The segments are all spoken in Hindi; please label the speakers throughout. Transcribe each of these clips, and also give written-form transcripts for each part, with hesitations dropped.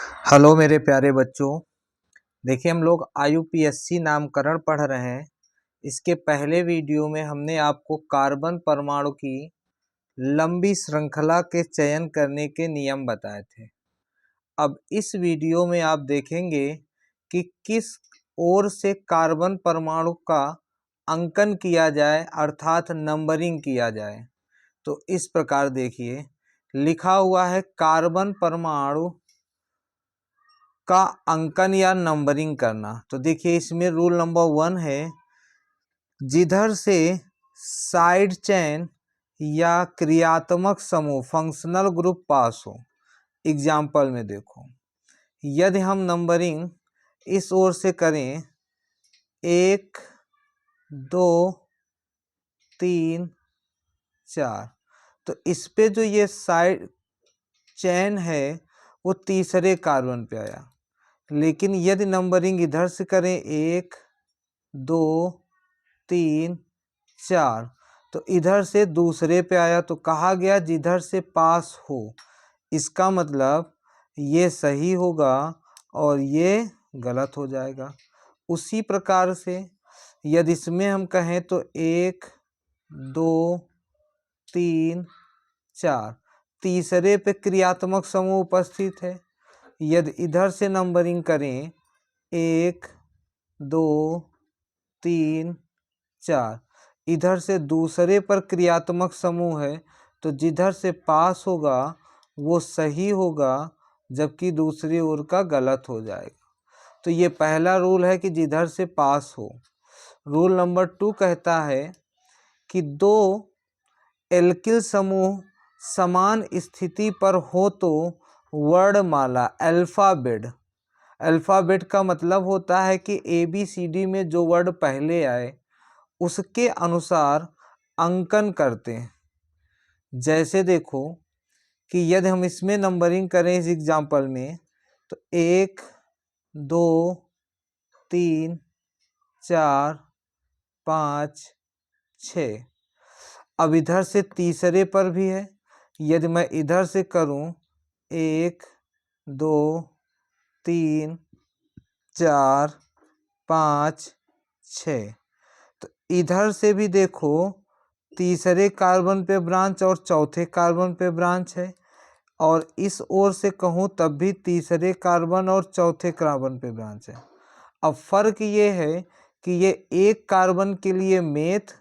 Speaker 1: हेलो मेरे प्यारे बच्चों। देखिए, हम लोग आईयूपीएसी नामकरण पढ़ रहे हैं। इसके पहले वीडियो में हमने आपको कार्बन परमाणु की लंबी श्रृंखला के चयन करने के नियम बताए थे। अब इस वीडियो में आप देखेंगे कि किस ओर से कार्बन परमाणु का अंकन किया जाए, अर्थात नंबरिंग किया जाए। तो इस प्रकार देखिए, लिखा हुआ है कार्बन परमाणु का अंकन या नंबरिंग करना। तो देखिए, इसमें रूल नंबर 1 है, जिधर से साइड चेन या क्रियात्मक समूह फंक्शनल ग्रुप पास हो। एग्जाम्पल में देखो, यदि हम नंबरिंग इस ओर से करें 1 2 3 4, तो इस पे जो ये साइड चेन है वो तीसरे कार्बन पे आया। लेकिन यदि नंबरिंग इधर से करें 1 2 3 4, तो इधर से दूसरे पे आया। तो कहा गया जिधर से पास हो, इसका मतलब ये सही होगा और ये गलत हो जाएगा। उसी प्रकार से यदि इसमें हम कहें तो 1 2 3 4, तीसरे पे क्रियात्मक समूह उपस्थित है। यदि इधर से नंबरिंग करें 1 2 3 4, इधर से दूसरे पर क्रियात्मक समूह है, तो जिधर से पास होगा वो सही होगा, जबकि दूसरी ओर का गलत हो जाएगा। तो ये पहला रूल है कि जिधर से पास हो। रूल नंबर 2 कहता है कि दो एल्किल समूह समान स्थिति पर हो तो वर्णमाला अल्फ़ाबेट का मतलब होता है कि ABCD में जो वर्ड पहले आए उसके अनुसार अंकन करते हैं। जैसे देखो कि यदि हम इसमें नंबरिंग करें इस एग्जाम्पल में, तो 1 2 3 4 5 6। अब इधर से तीसरे पर भी है। यदि मैं इधर से करूं 1 2 3 4 5 6, तो इधर से भी देखो तीसरे कार्बन पे ब्रांच और चौथे कार्बन पे ब्रांच है, और इस ओर से कहूँ तब भी तीसरे कार्बन और चौथे कार्बन पे ब्रांच है। अब फर्क ये है कि ये एक कार्बन के लिए मेथ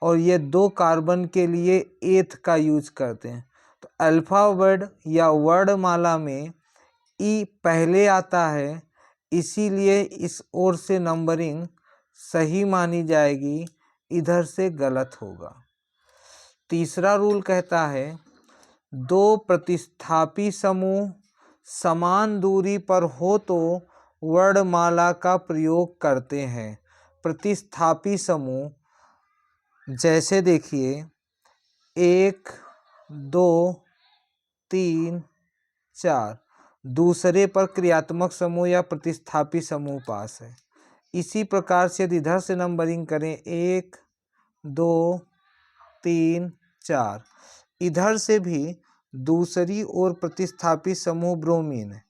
Speaker 1: और ये 2 कार्बन के लिए एथ का यूज करते हैं। तो अल्फ़ाबेट या वर्णमाला में ई पहले आता है, इसीलिए इस ओर से नंबरिंग सही मानी जाएगी, इधर से गलत होगा। तीसरा रूल कहता है, दो प्रतिस्थापी समूह समान दूरी पर हो तो वर्णमाला का प्रयोग करते हैं। प्रतिस्थापी समूह जैसे देखिए 1 2 3 4, दूसरे पर क्रियात्मक समूह या प्रतिस्थापी समूह पास है। इसी प्रकार से यदि इधर से नंबरिंग करें 1 2 3 4, इधर से भी दूसरी ओर प्रतिस्थापी समूह ब्रोमीन है।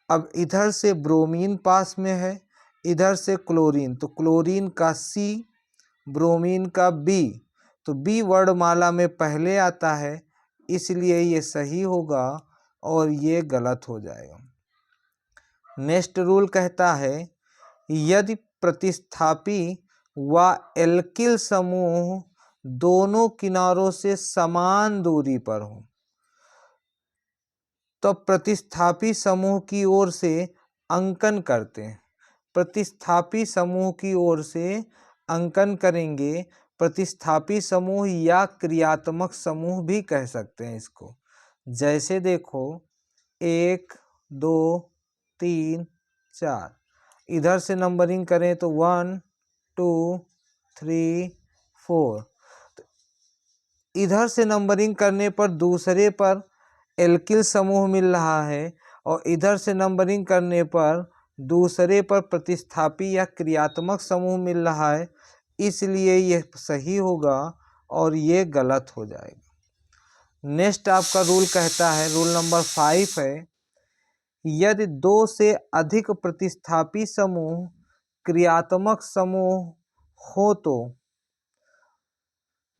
Speaker 1: अब इधर से ब्रोमीन पास में है, इधर से क्लोरीन, तो क्लोरीन का C, ब्रोमीन का B, तो B वर्णमाला में पहले आता है, इसलिए ये सही होगा और ये गलत हो जाएगा। नेक्स्ट रूल कहता है, यदि प्रतिस्थापी व एल्किल समूह दोनों किनारों से समान दूरी पर हो, तो प्रतिस्थापी समूह की ओर से अंकन करते हैं। प्रतिस्थापी समूह की ओर से अंकन करेंगे। प्रतिस्थापी समूह या क्रियात्मक समूह भी कह सकते हैं इसको। जैसे देखो 1 2 3 4, इधर से नंबरिंग करें तो 1 2 3 4, इधर से नंबरिंग करने पर दूसरे पर एल्किल समूह मिल रहा है और इधर से नंबरिंग करने पर दूसरे पर प्रतिस्थापी या क्रियात्मक समूह मिल रहा है, इसलिए यह सही होगा और ये गलत हो जाएगा। नेक्स्ट आपका रूल कहता है, रूल नंबर 5 है, यदि दो से अधिक प्रतिस्थापी समूह क्रियात्मक समूह हो तो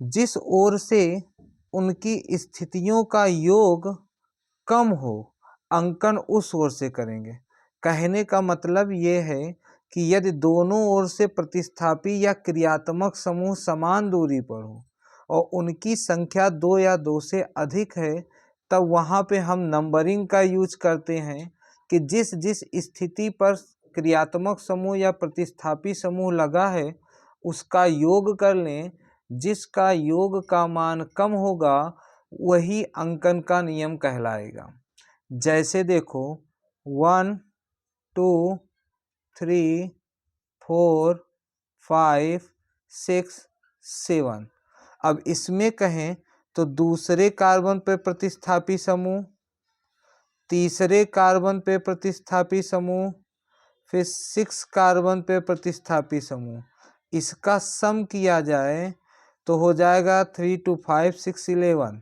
Speaker 1: जिस ओर से उनकी स्थितियों का योग कम हो, अंकन उस ओर से करेंगे। कहने का मतलब ये है कि यदि दोनों ओर से प्रतिस्थापी या क्रियात्मक समूह समान दूरी पर हो और उनकी संख्या 2 या 2 से अधिक है, तब वहाँ पे हम नंबरिंग का यूज करते हैं कि जिस जिस स्थिति पर क्रियात्मक समूह या प्रतिस्थापी समूह लगा है उसका योग कर लें। जिसका योग का मान कम होगा वही अंकन का नियम कहलाएगा। जैसे देखो 1 2 3 4 5 6 7। अब इसमें कहें तो दूसरे कार्बन पे प्रतिस्थापी समूह, तीसरे कार्बन पे प्रतिस्थापी समूह, फिर 6 कार्बन पे प्रतिस्थापी समूह, इसका सम किया जाए तो हो जाएगा 3 2 5 6 11।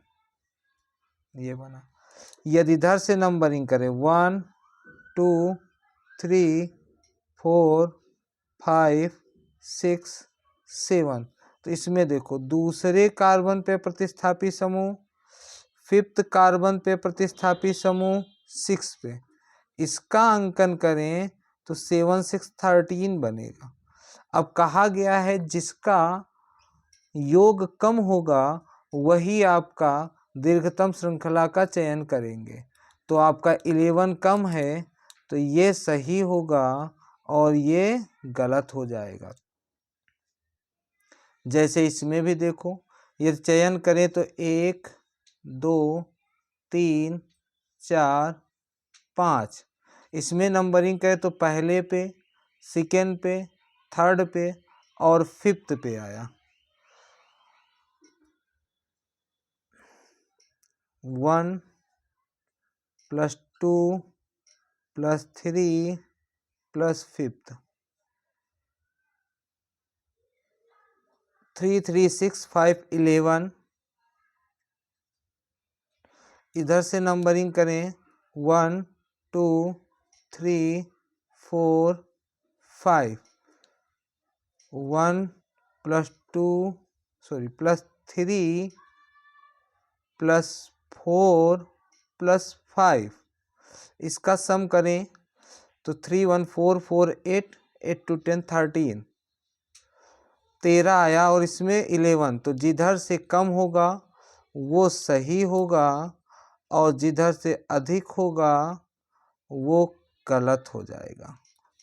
Speaker 1: ये बना। यदि इधर से नंबरिंग करें 1 2 3 4 5 6 7, तो इसमें देखो दूसरे कार्बन पे प्रतिस्थापी समूह, फिफ्थ कार्बन पे प्रतिस्थापी समूह 6 पे, इसका अंकन करें तो 7 6 13 बनेगा। अब कहा गया है जिसका योग कम होगा वही आपका दीर्घतम श्रृंखला का चयन करेंगे। तो आपका 11 कम है तो ये सही होगा और ये गलत हो जाएगा। जैसे इसमें भी देखो यदि चयन करें तो 1 2 3 4 5, इसमें नंबरिंग करें तो पहले पे, सेकेंड पे, थर्ड पे और फिफ्थ पे आया। 1 + 2 + 3 + फिफ्थ, 3 3 6 5 11। इधर से नंबरिंग करें 1 2 3 4 5, 1 + 2 +3 +4 +5, इसका सम करें तो 3 1 4 4 8 8 2 10 13, 13 आया और इसमें 11। तो जिधर से कम होगा वो सही होगा और जिधर से अधिक होगा वो गलत हो जाएगा।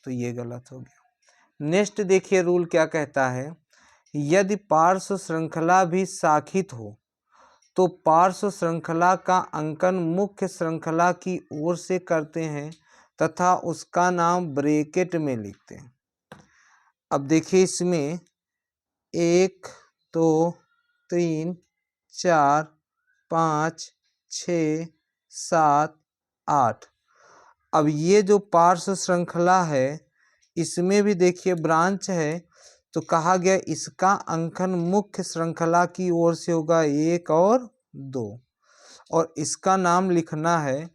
Speaker 1: तो ये गलत हो गया। नेक्स्ट देखिए रूल क्या कहता है। यदि पार्श्व श्रृंखला भी शाखित हो तो पार्श्व श्रृंखला का अंकन मुख्य श्रृंखला की ओर से करते हैं तथा उसका नाम ब्रैकेट में लिखते हैं। अब देखिए इसमें 1 2 3 4 5 6 7 8। अब ये जो पार्श्व श्रृंखला है इसमें भी देखिए ब्रांच है तो कहा गया इसका अंकन मुख्य श्रृंखला की ओर से होगा 1 और 2 और इसका नाम लिखना है।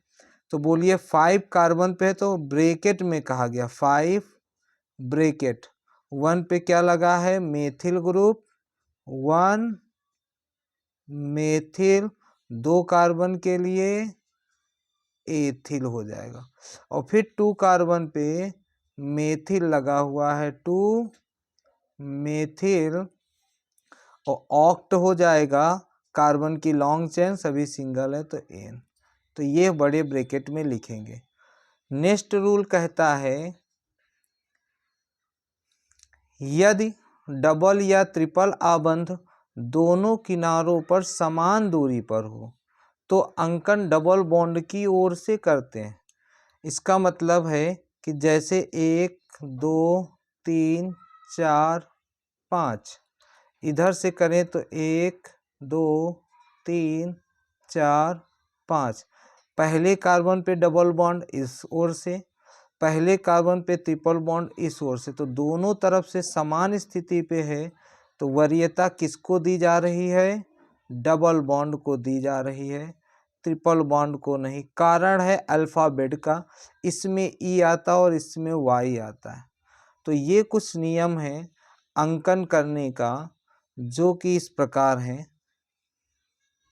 Speaker 1: तो बोलिए 5 कार्बन पे है तो ब्रैकेट में कहा गया 5 ब्रैकेट 1 पे क्या लगा है मेथिल ग्रुप 1 मेथिल, 2 कार्बन के लिए एथिल हो जाएगा और फिर 2 कार्बन पे मेथिल लगा हुआ है 2 मेथिल और ऑक्ट हो जाएगा। कार्बन की लॉन्ग चेन सभी सिंगल है तो एन, तो ये बड़े ब्रैकेट में लिखेंगे। नेक्स्ट रूल कहता है यदि डबल या ट्रिपल आबंध दोनों किनारों पर समान दूरी पर हो तो अंकन डबल बॉन्ड की ओर से करते हैं। इसका मतलब है कि जैसे 1 2 3 4 5, इधर से करें तो 1 2 3 4 5, पहले कार्बन पे डबल बॉन्ड इस ओर से, पहले कार्बन पे ट्रिपल बॉन्ड इस ओर से, तो दोनों तरफ से समान स्थिति पे है तो वरीयता किसको दी जा रही है डबल बॉन्ड को दी जा रही है। ट्रिपल बॉन्ड को नहीं, कारण है अल्फ़ाबेट का, इसमें ई आता और इसमें वाई आता है। तो ये कुछ नियम हैं अंकन करने का जो कि इस प्रकार हैं।